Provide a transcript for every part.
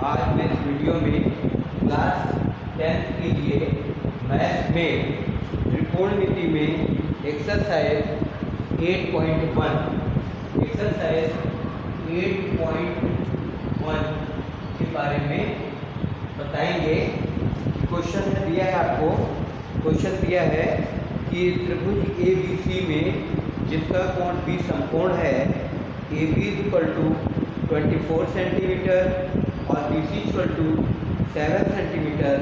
आज मैं इस वीडियो में क्लास 10th के लिए मैथ में त्रिकोणमिति में एक्सरसाइज 8.1 के बारे में बताएंगे। क्वेश्चन दिया है आपको, क्वेश्चन दिया है कि त्रिभुज ABC में जिसका कोण B समकोण है, AB = 24 सेंटीमीटर और BC = 7 सेंटीमीटर,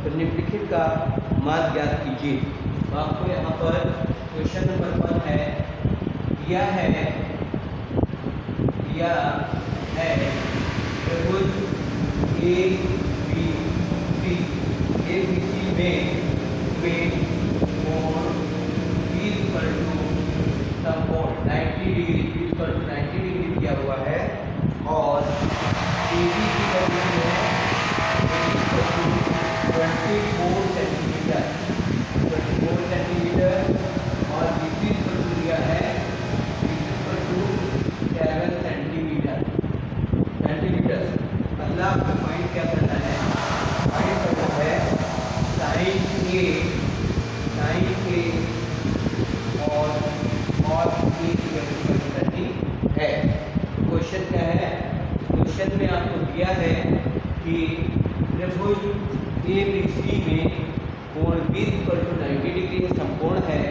तो निम्नलिखित का मान ज्ञात कीजिए। तो आपको यहाँ पर क्वेश्चन नंबर 1 है, दिया है त्रिभुज ABC में कोण B समकोण 90 डिग्री दिया हुआ है और AB की वैल्यू है 24 सेंटीमीटर और BC दिया है 7 सेंटीमीटर। अगला आपको पॉइंट क्या करना है, पॉइंट करना है साइन A और cos A की वैल्यू करनी है। क्वेश्चन क्या है, क्वेश्चन में आपको दिया है कि त्रिभुज ABC में कोण B = 90 डिग्री समकोण है,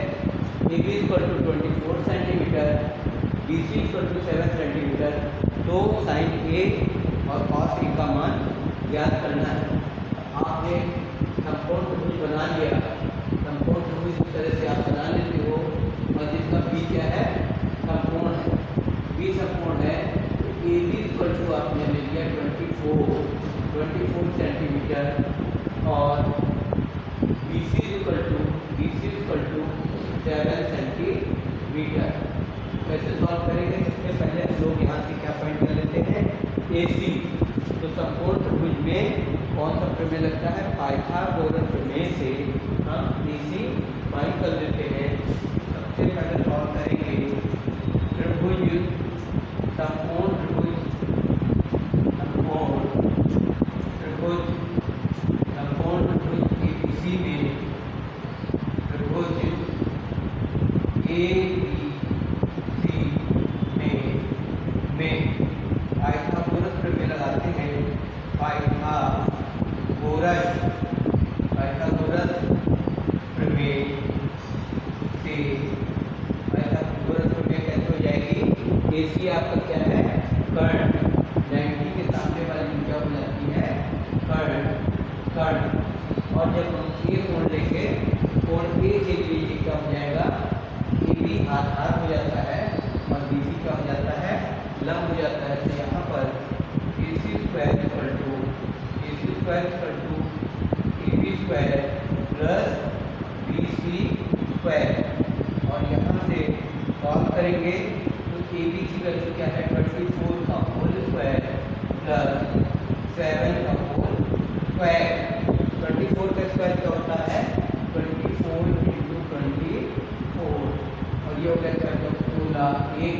AB = 24 सेंटीमीटर, BC = 7 सेंटीमीटर, तो साइन A और cos A का मान ज्ञात करना है। आपने समकोण त्रिभुज बना लिया, समकोण त्रिभुज इस तरह से आप बना लेते हो और जिसका B क्या है, समकोण है, B समकोण है, तो AB = आपने ले लिया 24 सेंटीमीटर और BC = 7 सेंटीमीटर। कैसे सॉल्व करेंगे? सबसे पहले हम लोग यहाँ से क्या फाइंड कर लेते हैं, AC। तो समकोण त्रिभुज में कौन सा प्रमेय लगता है, पाइथागोरस प्रमेय से हम AC फाइंड कर लेते हैं। सबसे पहले सॉल्व करेंगे त्रिभुज समकोण त्रिभुज ABC में त्रिभुज ABC में पाइथागोरस प्रमेय लगाते हैं। पाइथागोरस प्रमेय कैसे हो जाएगी, AC आपका क्या है, कर्ण, 90 के सामने वाली क्या हो जाती है, कर्ण। और जब हम ये कोण लेंगे, कोण A के लिए ये क्या हो जाएगा, AB आधार हो जाता है और BC क्या हो जाता है, लंब हो जाता है। तो यहाँ पर AC² = AB² + BC² और यहाँ से सॉल्व करेंगे तो AB की वैल्यू क्या है, 24 का होल स्क्वायर + 7 का होल स्क्वायर। 24 का स्क्वायर क्या होता है, 24 × 24 और ये हो गया क्या, 16 1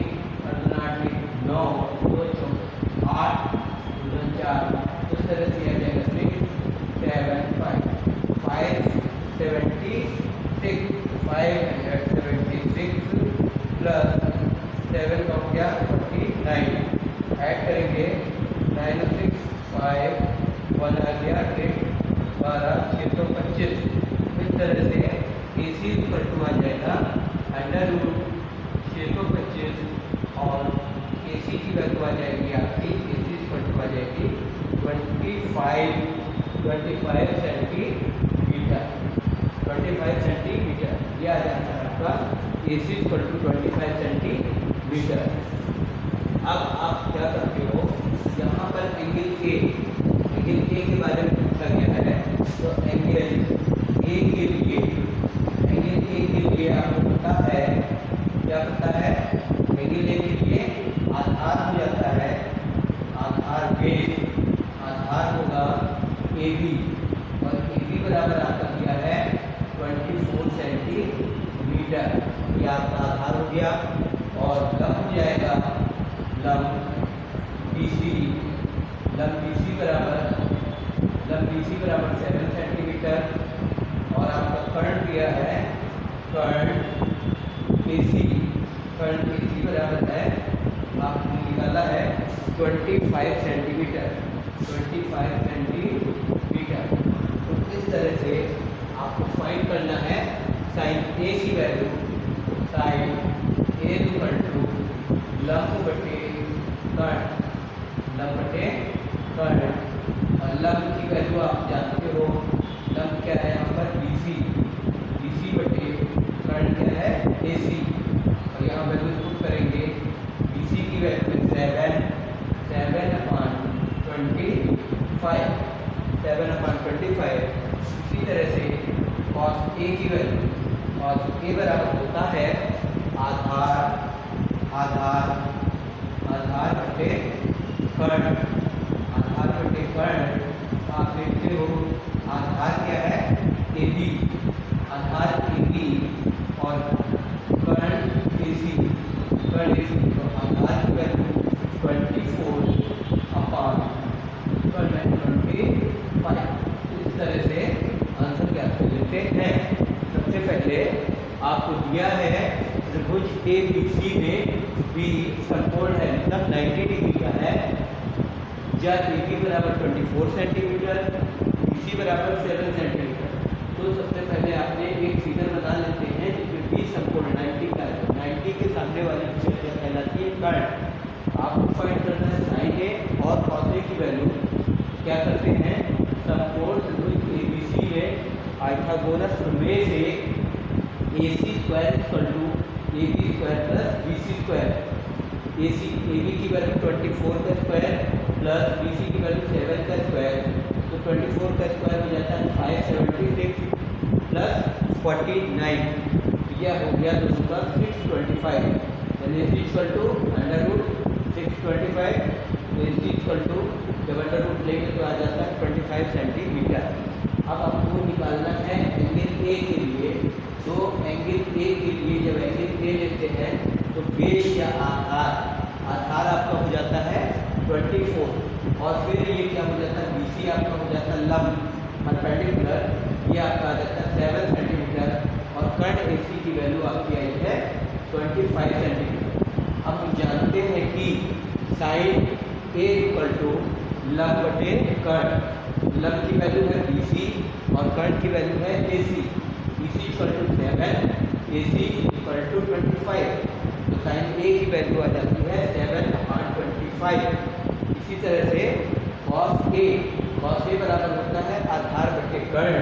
8 9 2 8 4, इस तरह से आ जाएगा 6 7 5 576 प्लस 7 का हो गया 49, ऐड करेंगे 9 6 5 1 आ गया 8 12 625। इस तरह से AC = आ जाएगा √625 और AC की वैल्यू आ जाएगी आपकी, AC = आ जाएगी 25 सेंटीमीटर। यह आ जाता है आपका AC = 25 सेंटीमीटर। अब आप क्या करते हो, यहाँ पर एंगल A के बारे में पूछा गया है, तो एंगल A के लिए आपको पता है, क्या पता है, एंगल A के लिए आधार हो जाता है, आधार होगा AB और AB बराबर आपका दिया है 24 सेंटीमीटर। ये आपका आधार हो गया और लंब हो जाएगा, लंब BC बराबर BC बराबर 7 सेंटीमीटर और आपका करंट दिया है करंट AC बराबर है, आपने निकाला है 25 सेंटीमीटर। तो इस तरह से आपको फाइंड करना है साइन A की value. Sine A equal to लंब बटे कर्ण, और लंब की वैल्यू आप जानते हो, लंब क्या है यहाँ पर BC बटे कर्ण क्या है AC, और यहाँ वैल्यू पुट करेंगे। BC की वैल्यू 7/25। इसी तरह से cos A की वैल्यू, cos A बराबर होता है आधार बटे कर्ण। आप देखते हो आधार क्या है AB, और कर्ण AC। तो आधार की वैल्यू 24/25। इस तरह से आंसर क्या लेते हैं। सबसे पहले आपको दिया है त्रिभुज ABC में B समकोण है, मतलब 90 डिग्री का है, जब AB बराबर 24 सेंटीमीटर, BC बराबर 7 सेंटीमीटर। तो सबसे पहले आपने एक फिगर बना लेते हैं जिसमें B समकोण 90 का है। 90 के सामने वाली फिगर कहलाती है कर्ण। आपको फाइंड करना है साइन A और cos A की वैल्यू। क्या करते हैं, समकोण त्रिभुज ABC में पाइथागोरस प्रमेय से AC² = AB² + BC²। AB की वैल्यू 24 का स्क्वायर प्लस BC की वैल्यू 7 का स्क्वायर, तो 24 का स्क्वायर हो जाता है 576 प्लस 49, यह हो गया दोनों का 625। यानी AC = √625, AC जब अंडर रूट लेंगे तो आ जाता है 25 सेंटीमीटर। अब आपको निकालना है एंगल A के लिए। तो एंगल A के लिए जब एंगल A लेते हैं तो बेस या आधार आपका हो जाता है 24, और फिर ये क्या हो जाता है BC आपका हो जाता है लंब परपेंडिकुलर, ये आपका आ जाता है 7 सेंटीमीटर, और कर्ण AC की वैल्यू आपकी आई है 25 सेंटीमीटर। अब हम जानते हैं कि साइन A = लंब बटे कर्ण। लंब की वैल्यू है BC और कर्ण की वैल्यू है AC। BC = 7, AC = 25। तो साइन A की वैल्यू आ जाती है 7/25। इसी तरह से cos A बराबर होता है आधार बटे कर्ण,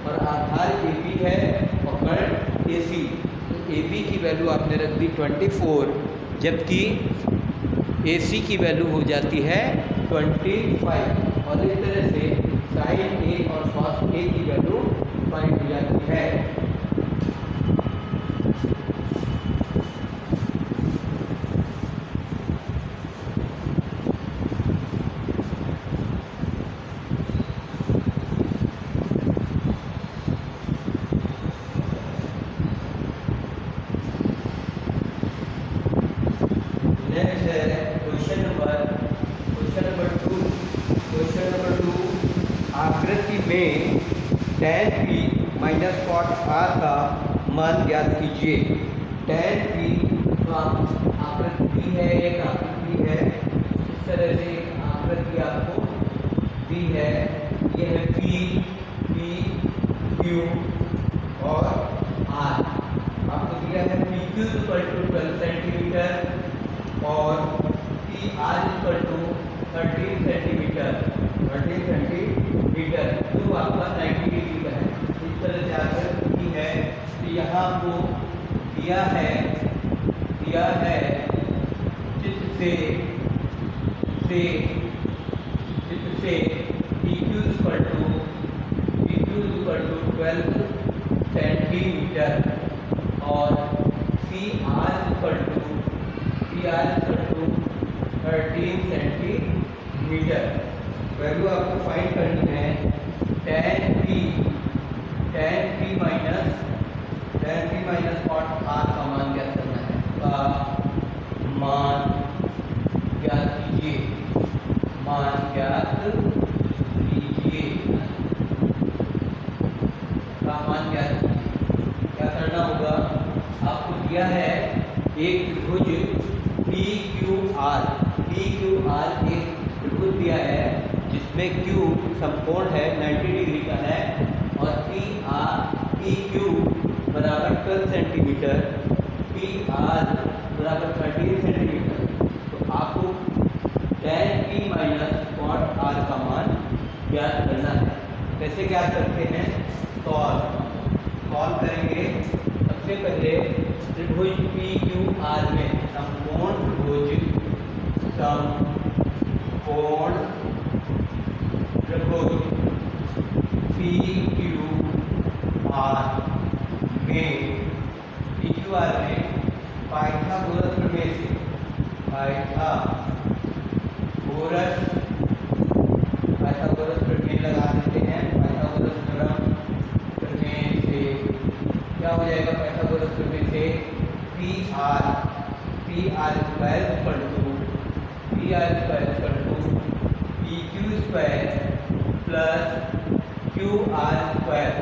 और आधार AB है और कर्ण AC। तो AB की वैल्यू आपने रख दी 24, जबकि AC की वैल्यू हो जाती है 25, और इस तरह से साइन A और cos A की वैल्यू फाइंड हो जाती है। नेक्स्ट है क्वेश्चन नंबर 2। आकृति में tan P minus cot R का मान ज्ञात कीजिए। tan P का आकृति है, एक आकृति है, इस तरह से एक आकृति आपको दी है। यह है P, Q और R। आपको दिया है PQ = 12 सेंटीमीटर और PR = 13 सेंटीमीटर, जो आपका 90 डिग्री का है। इस तरह से आकृति है। तो यहाँ आपको दिया है चित्र से PQ = 12 सेंटीमीटर और PR = 13 सेंटीमीटर। वैल्यू आपको फाइंड करनी है tan P minus cot R का मान ज्ञात करना है। मान ज्ञात कीजिए। एक त्रिभुज पी क्यू आर एक त्रिभुज दिया है जिसमें Q समकोण है 90 डिग्री का है और पी क्यू बराबर 12 सेंटीमीटर, पी आर बराबर 13 सेंटीमीटर। तो आपको tan P minus cot R का मान ज्ञात करना है। कैसे ज्ञात करते हैं? सॉल्व करेंगे। सबसे पहले त्रिभुज पी क्यू आर में समकोण त्रिभुज पी क्यू आर में पाइथागोरस प्रमेय से पाइथागोरस प्रमेय लगा देते हैं। पाइथागोरस प्रमेय से क्या हो जाएगा? पाइथागोरस प्रमेय से P R square equal to P Q square plus Q R square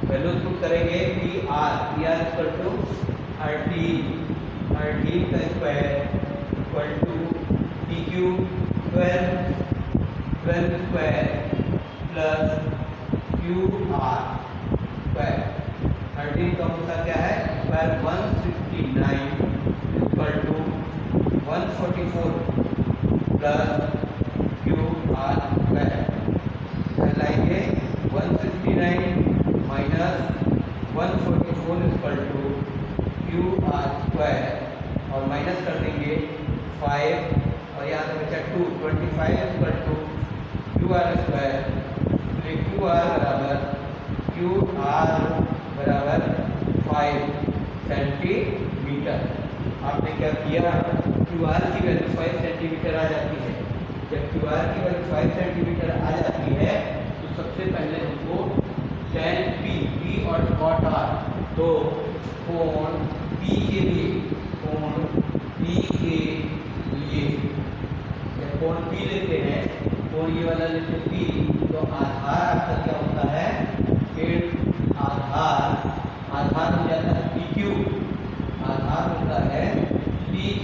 value put करेंगे। पी आर इक्वल टू 13 का square equal to P Q 12 square plus Q R square. 13 का मतलब क्या है? Square 169 equal to 144 plus Q R square. लाएंगे 169 minus 144 equal to Q R square और minus कर देंगे 5 और यहाँ से बचा 2, 25 equal to Q R square. Q R बराबर 5 सेंटीमीटर। आपने क्या किया? क्यू आर की वैल्यू 5 सेंटीमीटर आ जाती है। जब क्यू आर की वैल्यू 5 सेंटीमीटर आ जाती है तो सबसे पहले हमको tan P और cot R, तो कोण P के लिए जब कोण P लेते हैं, कोण ये वाला लेते हैं P, तो आधार आपका क्या होता है? फिर आधार हो जाता है PQ, आधार होता है PQ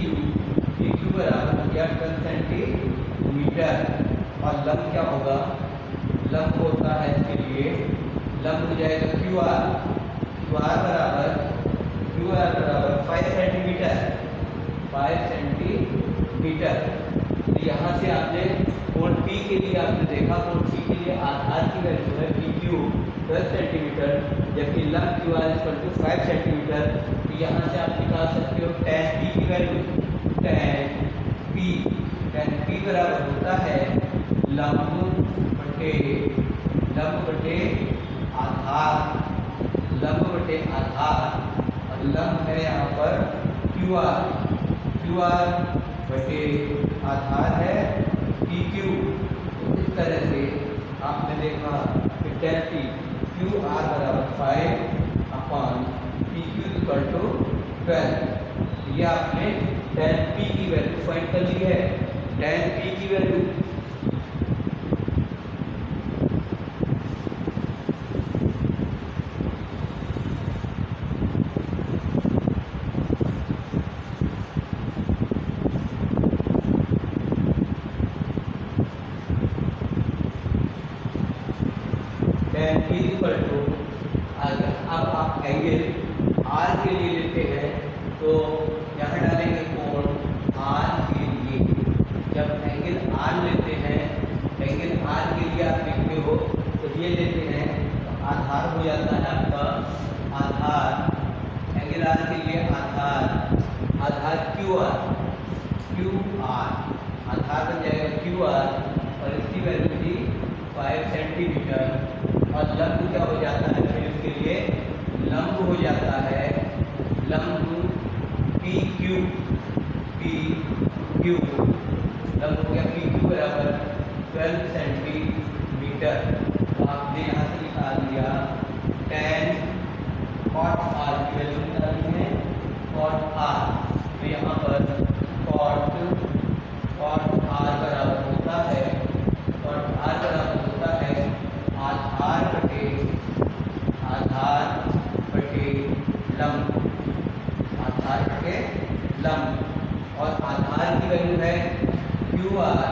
बराबर हो गया 12 सेंटीमीटर। और लंब क्या होगा? लंब होता है इसके लिए, लंब हो जाएगा क्यू आर बराबर 5 सेंटीमीटर। तो यहाँ से आपने कोण P के लिए आपने देखा, कोण P के लिए आधार की वैल्यू है PQ 12 सेंटीमीटर, जबकि लंब Q R equal to 5 centimetre. तो यहाँ से आप निकाल सकते हो tan P की वैल्यू। tan P बराबर होता है लंब बटे आधार, और लंब है यहाँ पर क्यू आर बटे आधार है PQ। तो इस तरह से आपने देखा कि tan P क्यू आर बराबर 5 अपॉन PQ इक्वल टू 12। ये आपने tan P की वैल्यू फाइंड कर ली है। tan P की वैल्यू अब आप एंगल R के लिए लेते हैं, तो यहाँ डालेंगे कोण R के लिए। जब एंगल R लेते हैं, एंगल R के लिए आप लिखते हो तो ये लेते हैं, तो आधार हो जाता है आपका एंगल R के लिए आधार क्यू आर आधार बन जाएगा क्यू आर, और इसकी वैल्यू थी 5 सेंटीमीटर। और लंब क्या हो जाता है? फिर इसके लिए लंब हो जाता है लंब PQ लंब हो गया PQ बराबर 12 सेंटीमीटर। तो आपने यहाँ से निकाल दिया tan cot R की वैल्यू निकाली है, cot R। तो यहाँ पर cot R बराबर होता है आधार बटे के लंब, और आधार की वैल्यू है QR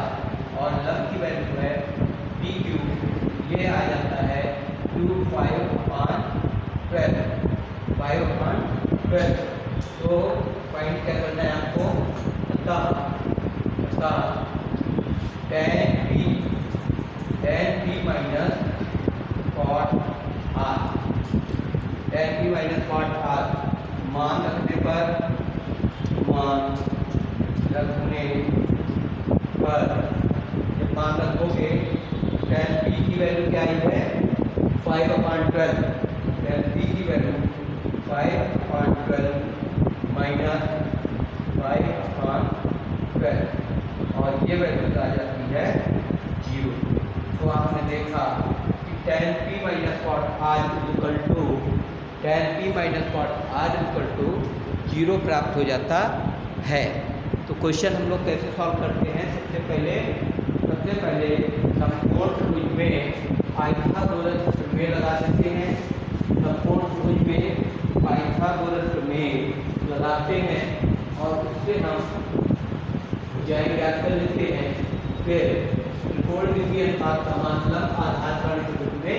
और लंब की वैल्यू है PQ। ये आ जाता है 5/12। तो पॉइंट क्या करना है आपको, अतः tan P minus cot R, tan P minus cot R मान रखने पर जब मान रखोगे tan P की वैल्यू क्या आई है 5/12, tan P की वैल्यू 5/12 माइनस 5/12 और ये वैल्यू आ जाती है 0। तो आपने देखा कि tan P minus cot R equal to 0 प्राप्त हो जाता है। तो क्वेश्चन हम लोग कैसे सॉल्व करते हैं, सबसे पहले समकोण त्रिभुज में पाइथागोरस प्रमेय लगा सकते हैं। समकोण त्रिभुज में पाइथागोरस प्रमेय लगाते हैं और उससे हम भुजाएं ज्ञात कर लेते हैं। फिर त्रिकोणमितीय अनुपात का मान लंब आधार कर्ण के रूप में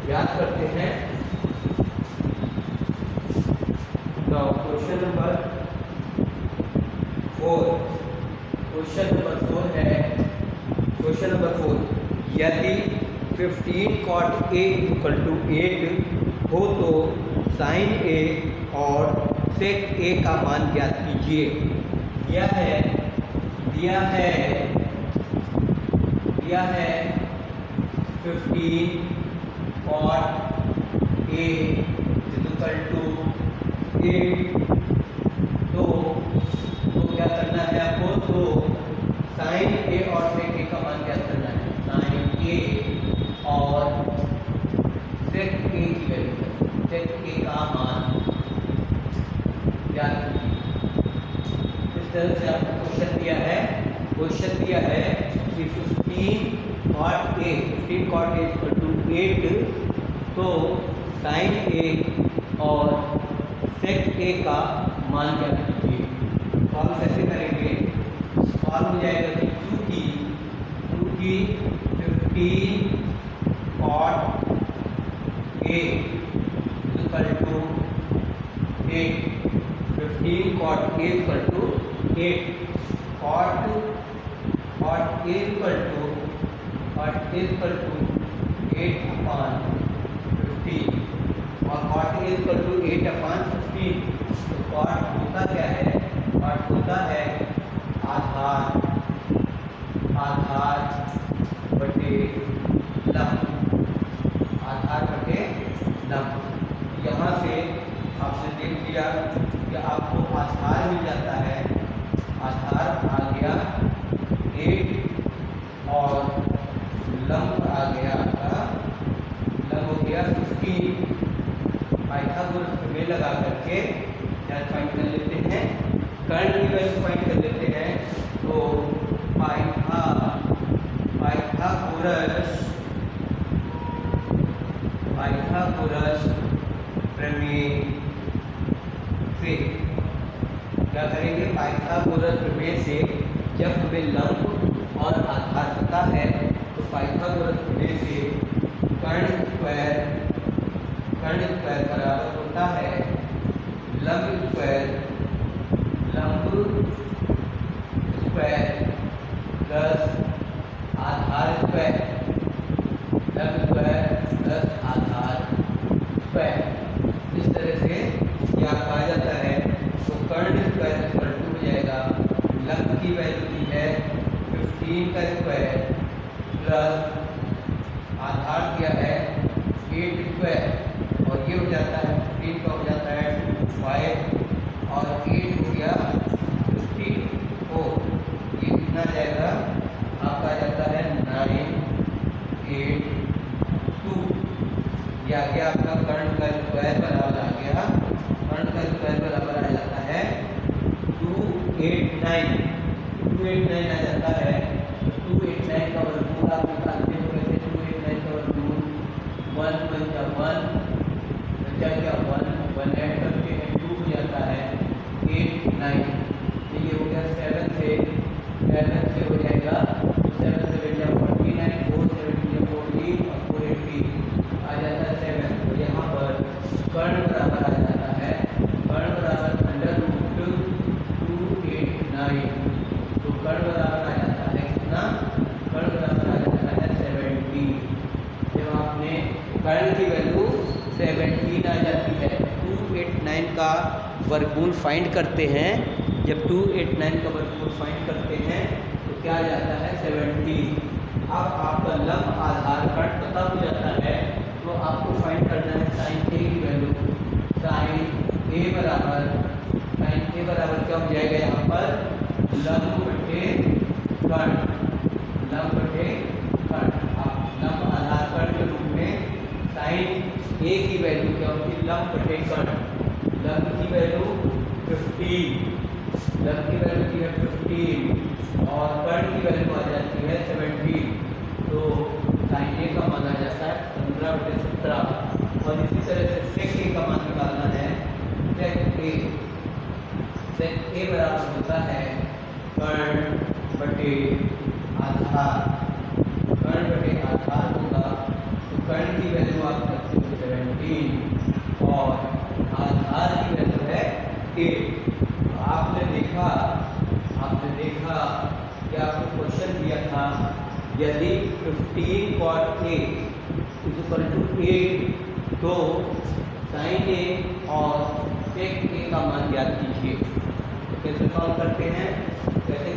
ज्ञात करते हैं। तो क्वेश्चन नंबर 4 यदि 15 cot A इक्वल टू 8 हो तो sin A और sec A का मान ज्ञात कीजिए। दिया है 15 cot A इक्वल टू 8। तो क्या करना है आपको, तो sin A और sec A का मान ज्ञात करना है। sin A और sec A की वैल्यू, sec A का मान ज्ञात कीजिए। इस तरह से आपको क्वेश्चन दिया है कि 15 cot A इक्वल टू 8, तो sin A और sec A का मान ज्ञात कीजिए। सॉल्व कैसे करेंगे, सॉल्व हो जाएगा कि क्योंकि 15 cot A equal to 8, 15 cot A equal to 8, cot A equal to 8/15 और cot A इक्वल टू 8/15। तो cot होता क्या है, cot होता है आधार बटे लंब। यहाँ से आपने देख लिया कि आपको आधार मिल जाता है, आधार आ गया 8 और लंब आ गया आपका, लंब हो गया 15। पाइथागोरस प्रमेय लगा करके क्या फाइंड कर लेते हैं, कर्ण की वैल्यू फाइंड कर लेते हैं। तो पाइथागोरस प्रमेय से क्या करेंगे, पाइथागोरस प्रमेय से जब हमें लंब और आधार पता है तो पाइथागोरस प्रमेय से कर्ण स्क्वायर बराबर होता है लंब स्क्वायर प्लस आधार स्क्वायर, लंब स्क्वायर प्लस आधार स्क्वायर। इस तरह से ये आपका आ जाता है। तो कर्ण स्क्वायर इक्वल टू हो जाएगा, लंब की वैल्यू दी है 15 का स्क्वायर प्लस आधार दिया है 8 स्क्वायर, और ये हो जाता है 15 का हो जाता है 5 और 8 हो गया 54। ये कितना जाएगा आपका, आ जाता है 982। ये आ गया आपका कर्ण का स्क्वायर बराबर आ गया, कर्ण का स्क्वायर बराबर आ जाता है 289 आ जाता है। 289 का वर्गमूल आप निकालते हो कैसे, 289 का वर्गमूल 1 बचा 1 ऐड करते हैं 2 हो जाता है 8 फाइंड करते हैं, जब 289 का वर्गमूल फाइंड करते हैं तो क्या आ जाता है 17। अब आपका लंब आधार कण पता हो जाता है तो आपको फाइंड करना है साइन ए की वैल्यू। साइन ए बराबर क्या हो जाएगा यहाँ पर लंब बटे कण। लंब बटे कण, आप लंब आधार कण के रूप में साइन ए की वैल्यू क्या होगी लंब बटे कण। लंब की वैल्यू 15, लंब की वैल्यू की है 15 और कण की वैल्यू आ जाती है 17। तो साइन ए का मान आ जाता है 15/17। और इसी तरह से सेक ए का मान निकालना है। सेक ए बराबर होता है कण बटे आधार। कण बटे आधार होगा तो कण की वैल्यू आप रखते हो 17 और आधार की वैल्यू है 8। आपने देखा कि आपको क्वेश्चन दिया था यदि 15 cot A = 8 तो साइन ए और सेक ए का मान ज्ञात कीजिए। तो कैसे सॉल्व करते हैं? 15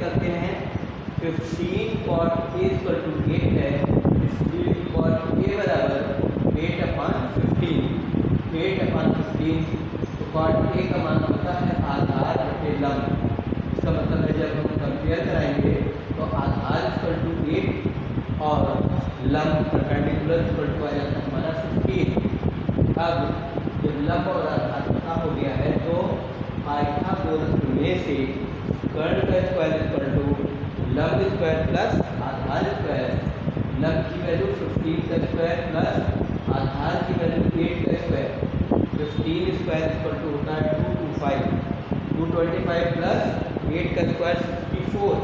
cot A = 8 है, इसलिए cot A बराबर 8/15। 8/15 तो cot A का मान होता है आधार बटे लंब। इसका मतलब है जब हम कंपेयर कराएंगे तो आधार = 8 और लंब परपेंडिकुलर आ जाता है हमारा 15। अब जब लंब और आधार पता हो गया है तो पाइथागोरस प्रमेय से कर्ण का स्क्वायर लंब स्क्वायर प्लस आधार स्क्वायर। लंब की वैल्यू 15 का स्क्वायर प्लस आधार की वैल्यू 8 का स्क्वायर। 15 स्क्वायर होता है 225, 225 प्लस 8 का स्क्वायर 64।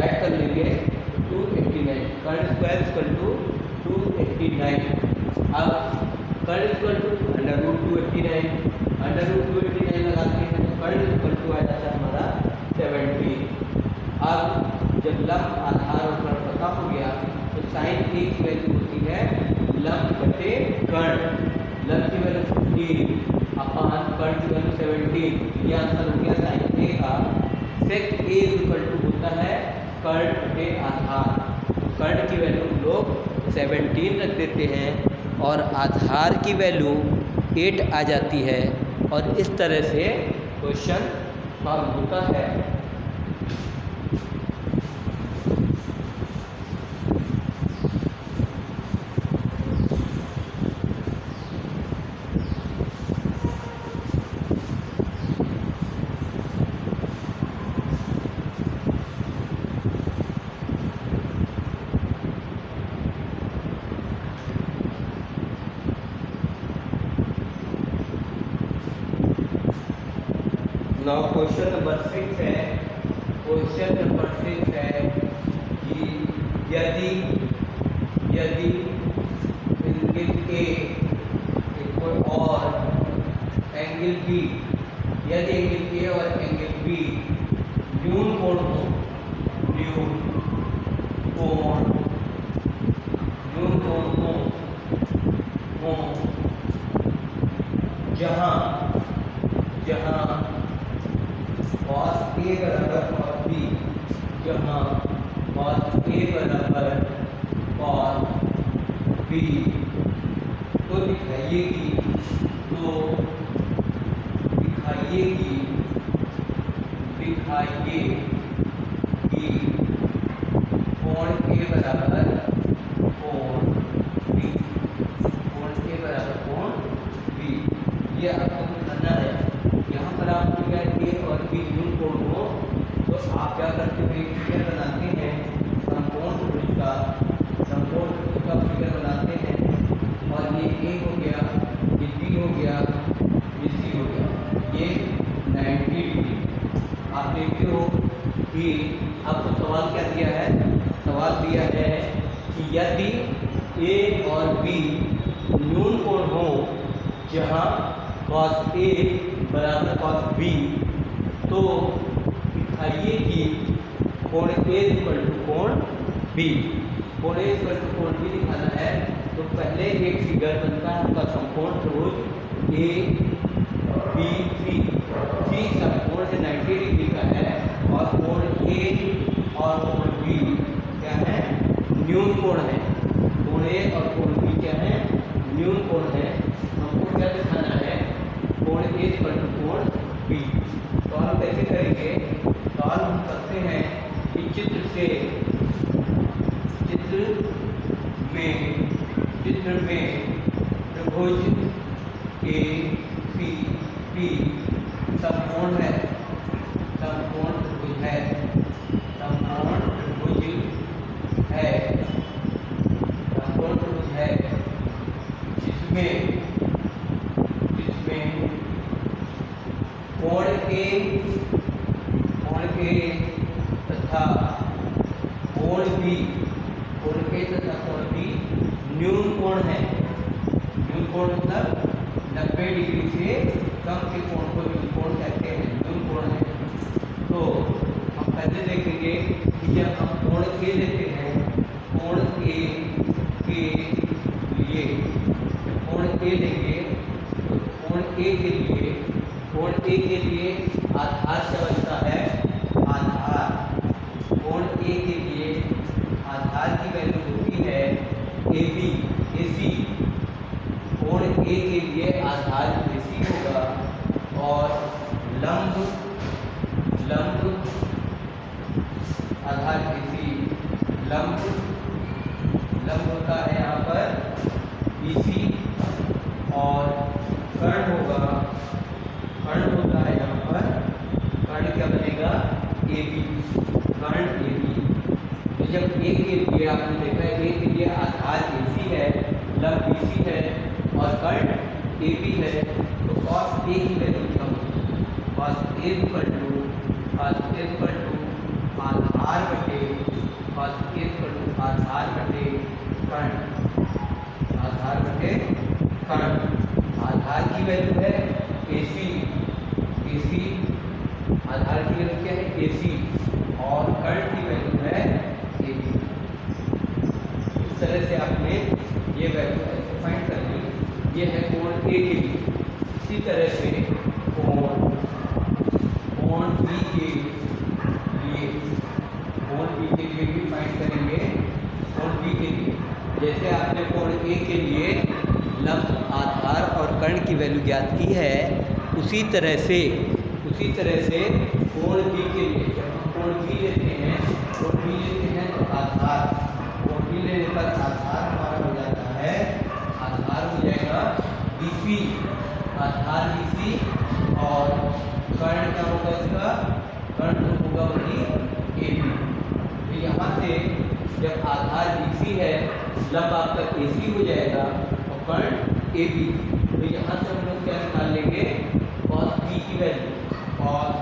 ऐड कर लेंगे 289। कर्ण स्क्वायर 289। अब कर्ण √289, √289 लगाते हैं तो कर्ण आ जाता है हमारा 17। अब जब लंब आधार और कर्ण पता हो गया तो साइन ए की वैल्यू होती है लंब बटे कर्ण। लंब की वैल्यू 15 अपान कर्ण की वैल्यू 17। ये आंसर हो गया साइन ए का। सेक ए होता है कर्ण बटे आधार। कर्ण की वैल्यू लोग 17 रख देते हैं और आधार की वैल्यू 8 आ जाती है और इस तरह से क्वेश्चन सॉल्व होता है। नाउ क्वेश्चन नंबर 6 है। क्वेश्चन नंबर 6 है कि यदि एंगल ए और एंगल बी, यदि एंगल ए और एंगल बी न्यून कोण हो, जहाँ cos A बराबर cos B, जहाँ cos A बराबर cos B, तो दिखाइए कि कोण A बराबर कोण B, ये आपको दिखाना है। यहाँ पर आपको क्या ए और बी न्यून कोण हो तो आप क्या करते हो एक फिगर बनाते हैं, समकोण त्रिभुज का फिगर बनाते हैं और ये ए हो गया, ये बी हो गया, ये सी हो गया, ये 90 डिग्री। आप देखते हो कि आपको सवाल क्या दिया है? सवाल दिया है कि यदि ए और बी न्यून कोण हो जहाँ cos A बराबर cos B, तो दिखाइए कि कोण A कोण B। कोण A कोण B दिखाना है तो पहले एक फिगर बनता है आपका समकोण त्रिभुज A B C भी समकोण है 90 डिग्री का है और कोण ए और कोण बी क्या है, न्यून कोण है। कोण ए और कोण बी क्या है, न्यून कोण है। हमको क्या दिखाना है, कोण ए पर कोण बी। तो हम कैसे करेंगे, तो हम करते हैं कि चित्र में त्रिभुज ए सी बी समकोण है, समकोण त्रिभुज है, समकोण त्रिभुज है, समकोण त्रिभुज है, जिसमें कोण ए तथा कोण बी न्यून कोण है। न्यून कोण मतलब 90 डिग्री से कम के कोण को न्यून कोण कहते हैं, न्यून कोण है। तो हम पहले देखेंगे कि जब हम कोण ए लेते हैं, कोण ए के लिए कोण ए लेंगे तो कोण ए के लिए आधार क्या बनता है, आधार कोण ए के लिए आधार की वैल्यू होती है AB AC। कोण ए के लिए आधार AC होगा और लंब आधार AC, लंब होता है यहाँ पर BC और कर्ण होता है यहाँ पर, कर्ण क्या बनेगा, AB, कर्ण AB। तो जब ए के लिए आपने देखा है, ए के लिए आधार AC है, लंब BC है और कर्ण AB है, तो cos A की वैल्यू क्या होगी, cos A इक्वल टू आधार बटे कर्ण, आधार की वैल्यू है AC, आधार की वैल्यू क्या है AC और कर्ण की वैल्यू है AB। इस तरह से आपने ये वैल्यू फाइंड कर ली। ये है कोण ए के लिए। इसी तरह से कोण बी के लिए भी फाइंड करेंगे। कोण बी के लिए जैसे आपने कोण ए के लिए लंब, आधार और कर्ण की वैल्यू ज्ञात की है, उसी तरह से कोण बी के लिए जब हम कोण बी लेते हैं तो आधार, कोण बी लेने पर आधार हमारा हो जाता है, आधार हो जाएगा BC, आधार BC और कर्ण क्या होगा इसका, कर्ण होगा वही AB। तो यहाँ से जब आधार BC है, लंब आपका AC हो जाएगा और कर्ण AB। तो यहाँ से हम लोग क्या निकाल लेंगे, cos B की वैल्यू, cos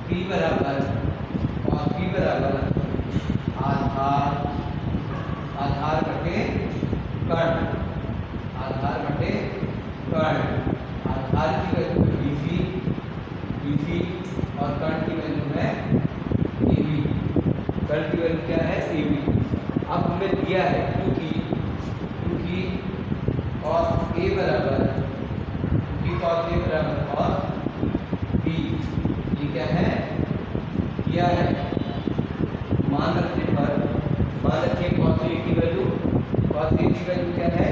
B बराबर आधार बटे कर्ण, आधार की वैल्यू है BC और कर्ण की वैल्यू है AB, कर्ण की वैल्यू क्या है AB। अब हमें दिया है क्योंकि cos A बराबर cos B, ये क्या है, दिया है। मान रखिए cos A की वैल्यू क्या है,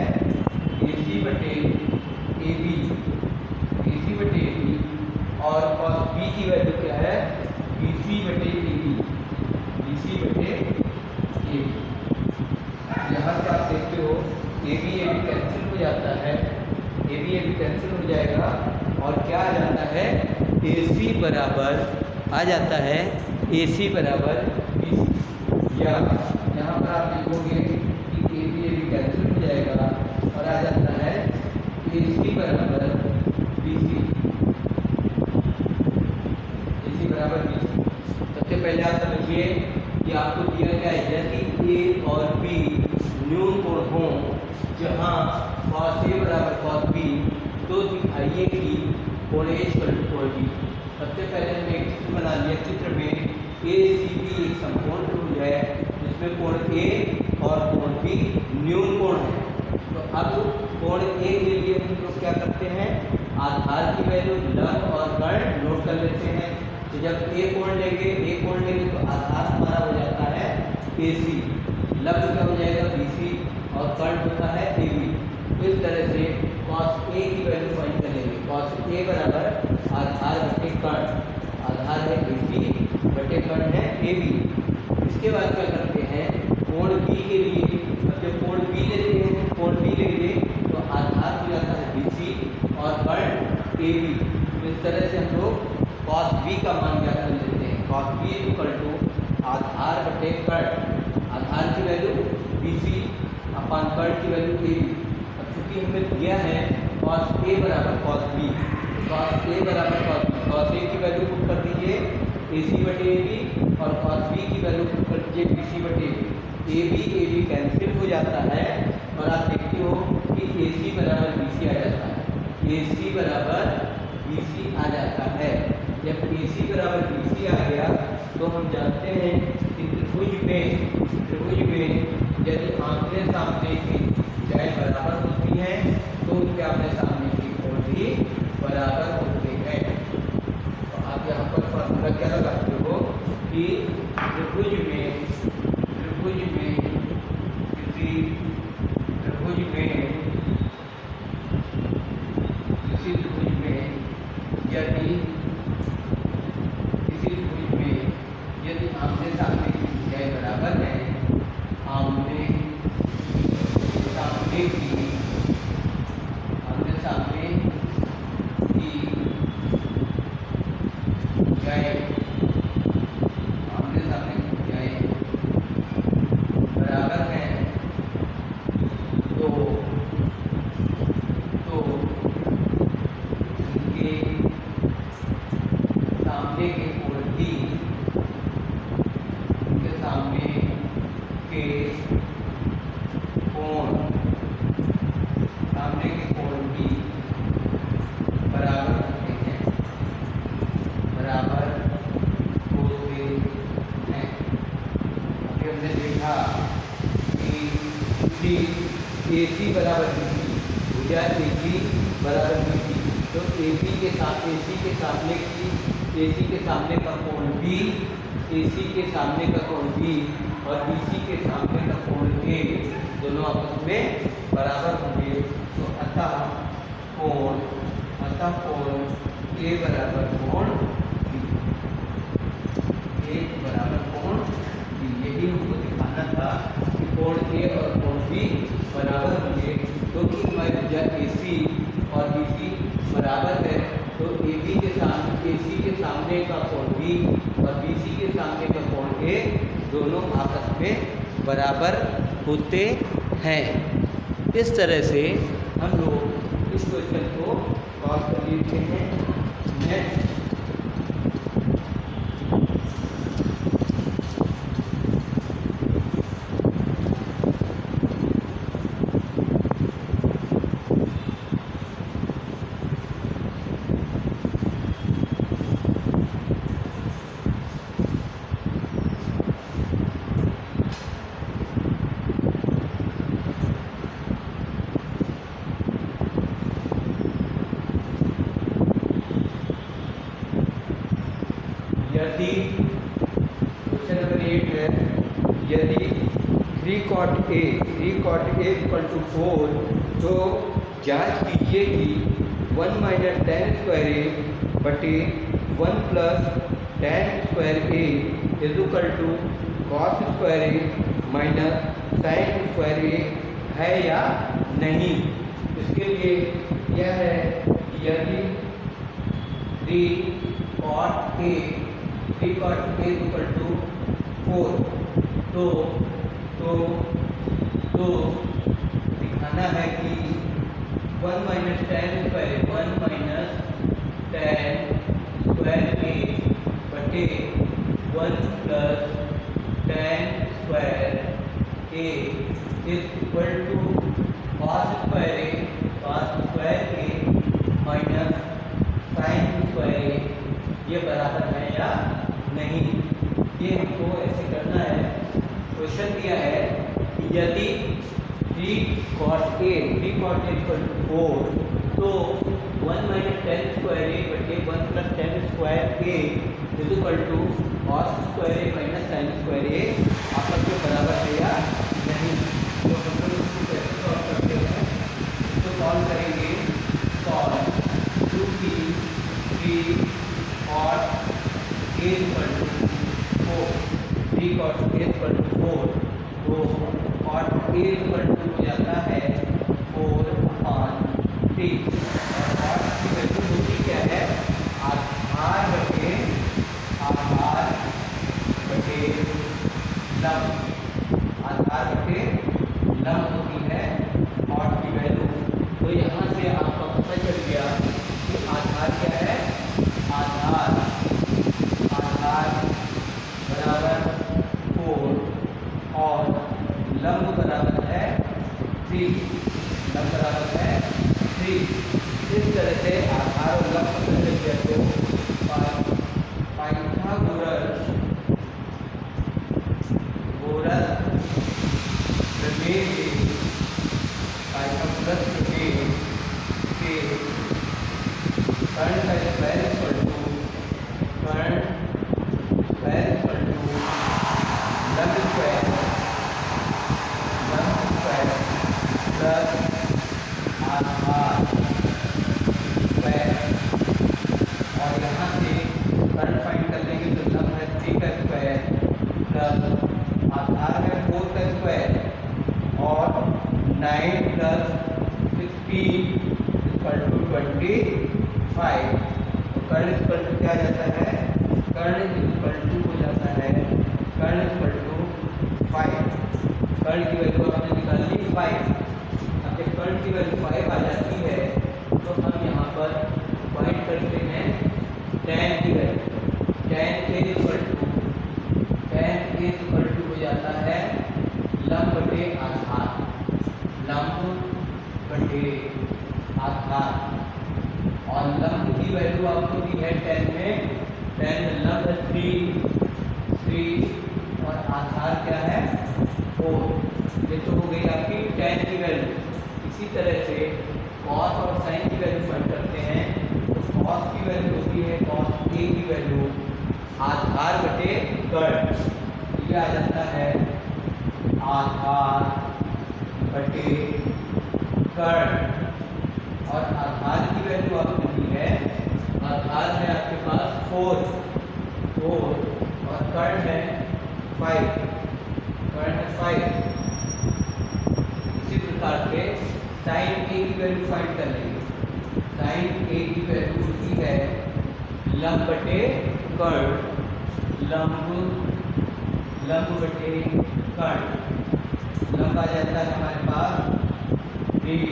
AC बटे AB और cos B की वैल्यू क्या है, BC बटे AB। यहाँ से आप देखते हो AB कैंसिल हो जाता है, AB कैंसिल हो जाएगा और क्या आ जाता है, AC बराबर आ जाता है AC बराबर BC। या यहाँ पर आप देखोगे कि AB कैंसिल हो जाएगा और आ जाता है AC बराबर BC। सबसे पहले आप समझिए कि आपको दिया गया है यदि A और B न्यून कोण हों, जहाँ cos A बराबर cos B, तो दिखाइए कि कोण A इक्वल टू कोण B। सबसे पहले हमने एक चित्र बना लिया। चित्र में ACB एक समकोण त्रिभुज है जिसमें कोण A और कोण B न्यून कोण है। तो अब कोण ए के लिए हम लोग क्या करते हैं, आधार की वैल्यू लंब और कर्ण नोट कर लेते हैं। तो जब ए कोण लेंगे तो आधार हमारा हो जाता है AC, लंब क्या हो जाएगा BC और कर्ण होता है AB। तो इस तरह से cos A की वैल्यू फाइंड करेंगे। cos A बराबर आधार बटे कर्ण, आधार है BC बटे कर्ण है AB। इसके बाद क्या करते हैं, कोण B के लिए जब कोण B लेते हैं, कोण B लेंगे तो आधार हो जाता है BC और कर्ण AB। तो इस तरह से हम लोग cos B का मान क्या कर लेते हैं, cos B इक्वल टू आधार बटे कर्ण, आधार की वैल्यू BC अपान कर्ण की वैल्यू AB। अब चूंकि हमें दिया है cos A बराबर cos B, cos A बराबर cos A की वैल्यू पुट कर दीजिए AC बटे AB और cos B की वैल्यू पुट कर दीजिए BC बटे AB कैंसिल हो जाता है और आप देखते हो कि AC बराबर BC आ जाता है, AC बराबर BC आ जाता है। जब AC बराबर BC आ गया तो हम जानते हैं कि त्रिभुज में यदि आमने सामने की भुजाएं बराबर होती हैं तो उनके आमने सामने की कोण भी बराबर होते हैं। तो आप यहाँ पर फॉर्मूला क्या लगाते हो कि त्रिभुज में यदि आमने सामने की भुजाएं बराबर है, आमने सामने की भुजाएं बराबर हैं तो उनके सामने के कोण भी बराबर होते हैं। अभी हमने देखा कि AC बराबर BC, भुजा AC बराबर BC, तो AC के सामने का कोण B, AC के सामने का कोण B और BC के सामने का कोण A दोनों आपस में बराबर होंगे। तो अतः कोण A बराबर कोण B, यही हमको दिखाना था कि कोण A और कोण B बराबर होंगे। क्योंकि हमारी भुजा AC और BC बराबर है तो AC के सामने का कोण B और BC के सामने का कोण A दोनों आपस में बराबर होते हैं। इस तरह से हम लोग इस क्वेश्चन को सॉल्व कर लेते हैं। नेक्स्ट यदि क्वेश्चन नंबर 8 है, यदि 3 cot A इक्वल टू 4 तो जांच कीजिए कि 1 माइनस tan स्क्वायर A बटे 1 plus tan square A is equal to cos square A minus sin square A है या नहीं। इसके लिए यह है कि यदि 3 cot A इक्वल टू 4 तो दिखाना है कि 1 माइनस tan स्क्वायर A बटे 1 plus tan square A is equal to cos square A minus sin square A, ये बराबर है या नहीं। ये हमको ऐसे करना है। क्वेश्चन दिया है कि यदि 3 cos A इक्वल टू 4, तो 1 माइनस टेन स्क्वायर ए बटे 1 plus tan square A is equal to cos square A minus sine square A आपस में बराबर है या नहीं। तो हम लोग इसको कैसे सॉल्व करते हैं, तो सॉल्व करेंगे कॉस 2t 3 और a equal to 4, 3 cos a equal to 4, तो cot a इक्वल टू हो जाता है 4/t और cot की वैल्यू होती क्या है, आधार बटे लंब होती है cot की वैल्यू। तो यहाँ से आपका पता चल गया कि आधार क्या है, आधार बराबर 4 और लंब बराबर है 3, लंब बराबर है 3। इस तरह से आधार और लंब पता चल गया तो पाइथागोरस प्रमेय के कर्ण का स्क्वायर इक्वल टू लंब स्क्वायर प्लस आधार स्क्वायर, और यहाँ से कर्ण फाइंड कर लेंगे तो लंब है 3 का स्क्वायर प्लस आधार है 4 का स्क्वायर और 9 प्लस 16 इक्वल टू 25। तो कर्ण इक्वल टू क्या जाता है, कर्ण इक्वल टू हो जाता है कर्ण इक्वल टू 5। कर्ण की वैल्यू आपने निकाल ली 5। अब जब कर्ण की वैल्यू 5 आ जाती है तो हम यहाँ पर फाइंड करते हैं tan की value. tan a equal to हो जाता है लंब बटे आधार, और लंब की वैल्यू आपको दी है 10 में, 10 में लंब है 3 और आधार क्या है 4। ये तो हो गई आपकी tan की वैल्यू। इसी तरह से cos और sin की वैल्यू फाइंड करते हैं, तो cos की वैल्यू होती है cos a की वैल्यू आधार बटे कर्ण, ये आ जाता है आधार बटे कर्ण, और आधार की वैल्यू आपको दी है, आधार है आपके पास 4 और कर्ण है 5, इसी प्रकार से साइन a की वैल्यू फाइंड कर लेंगे। साइन a की वैल्यू होती है लंब बटे कर्ण, लंब बटे कर्ण, लंब आ जाता है हमारे पास 3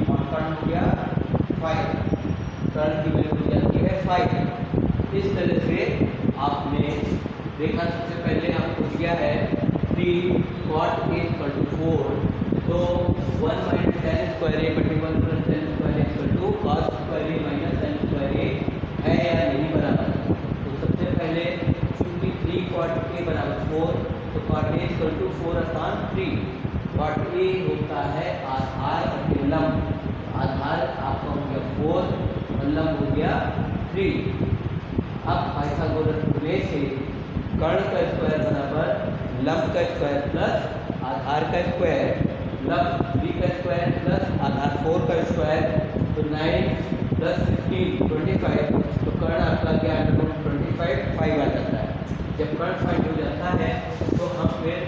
और कर्ण हो गया 5, कर्ण की वैल्यू हो जाती है 5। इस तरह से आपने देखा, सबसे पहले आपको दिया है 3 cot a इक्वल टू 4, तो 1 माइनस टेन स्क्वायर ए बटे 1 plus tan square A equal to cos square A minus sine square A है या नहीं बराबर। तो सबसे पहले चूंकि 3 cot a बराबर 4, तो cot a equal to 4/3। cot a होता है आधार बटे लंब, आधार आपका हो गया 4 और लंब हो गया 3। अब पाइथागोरस प्रमेय से कर्ण का स्क्वायर बराबर लंब का स्क्वायर प्लस आधार का स्क्वायर, लंब 3 का स्क्वायर प्लस आधार 4 का स्क्वायर, तो 9 प्लस 16 25, तो कर्ण आपका क्या है 25 5 आ जाता है। जब कर्ण फाइंड हो जाता है तो हम फिर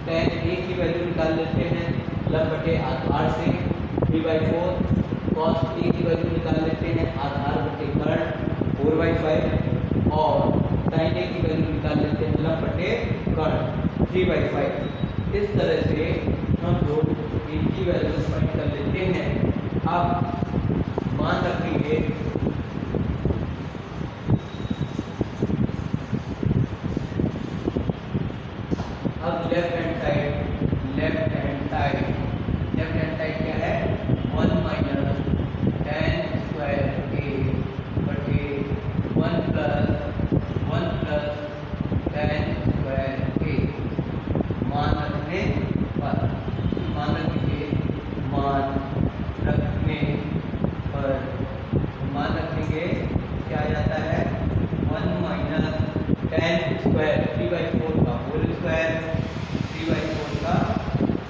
tan a की वैल्यू निकाल लेते हैं लंब बटे आधार से 3/4, cos a की वैल्यू निकाल लेते हैं आधार बटे कर्ण 4/5, और sin a की वैल्यू निकाल लेते हैं लंब बटे कर्ण 3/5। इस तरह से हम लोग इनकी वैल्यू फाइंड कर लेते हैं। अब मान रखेंगे अब लेफ्ट हैंड साइड क्या है 1 माइनस टेन स्क्वायर ए बटे 1 प्लस टेन स्क्वायर ए। मान रखने पर मान रखिए 10 स्क्वायर 3/4 का होल स्क्वायर 3/4 का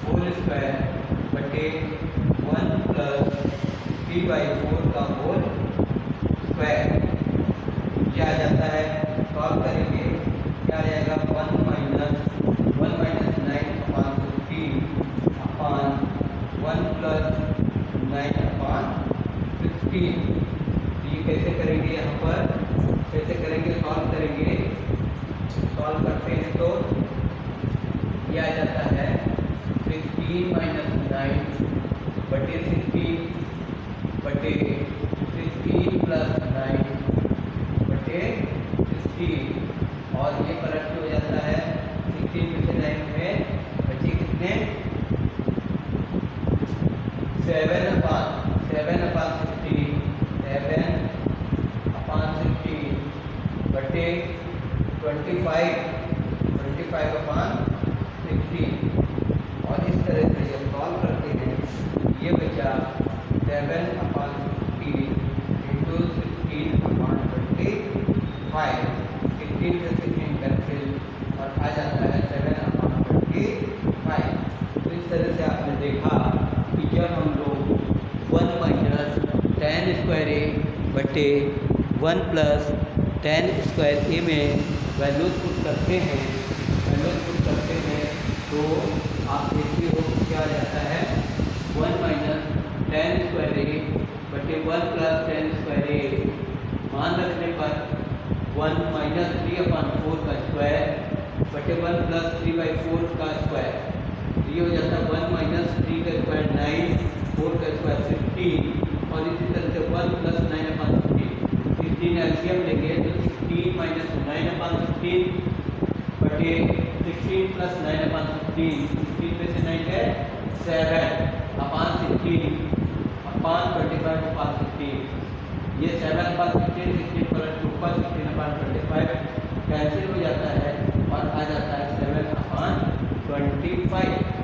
होल स्क्वायर बटे 1 प्लस 3/4 का होल स्क्वायर। ये आ जाता है, सॉल्व करेंगे क्या आ जाएगा 1 माइनस 9 अपान 15 अपान 1 प्लस 9 अपान 16। ये कैसे करेंगे, यहाँ पर कैसे करेंगे, सॉल्व करेंगे। सॉल्व करते हैं तो ये आ जाता है 16 माइनस 9 बटे 16 बटे 16 प्लस 9 बटे 16 और ये पलट के हो जाता है 16 में से 9 में बचे कितने 7 अपान 16 बटे 25 अपान 16 और इस तरह से जब सॉल्व करते हैं ये बचा 7 अपान 16 इंटू 16 अपान 25, 16 से 16 कैंसिल और आ जाता है 7 अपान 25। तो इस तरह से आपने देखा कि जब हम लोग 1 माइनस 10 स्क्वायर ए बटे 1 प्लस 10 स्क्वायर ए में वैल्यूज पुट करते हैं तो आप देखते हो क्या आ जाता है 1 माइनस 10 स्क्वायर ए बटे 1 प्लस 10 स्क्वायर ए, मान रखने पर 1 माइनस 3/4 का स्क्वायर बटे 1 प्लस 3/4 का स्क्वायर। ये हो जाता है 1 माइनस 3 का स्क्वायर 9, 4 का स्क्वायर 16 और इसी तरह से 1 प्लस 9/16। 16 एलसीएम लेंगे तो 16 माइनस 9/16 बटे 16 प्लस 9/16, 16 में से 9 है 7 अपान 16 अपान 25 अपान 16। ये 7 अपान 16 16 प्लस 2 पर 16 अपान 25 कैंसिल हो जाता है और आ जाता है 7 अपान 25।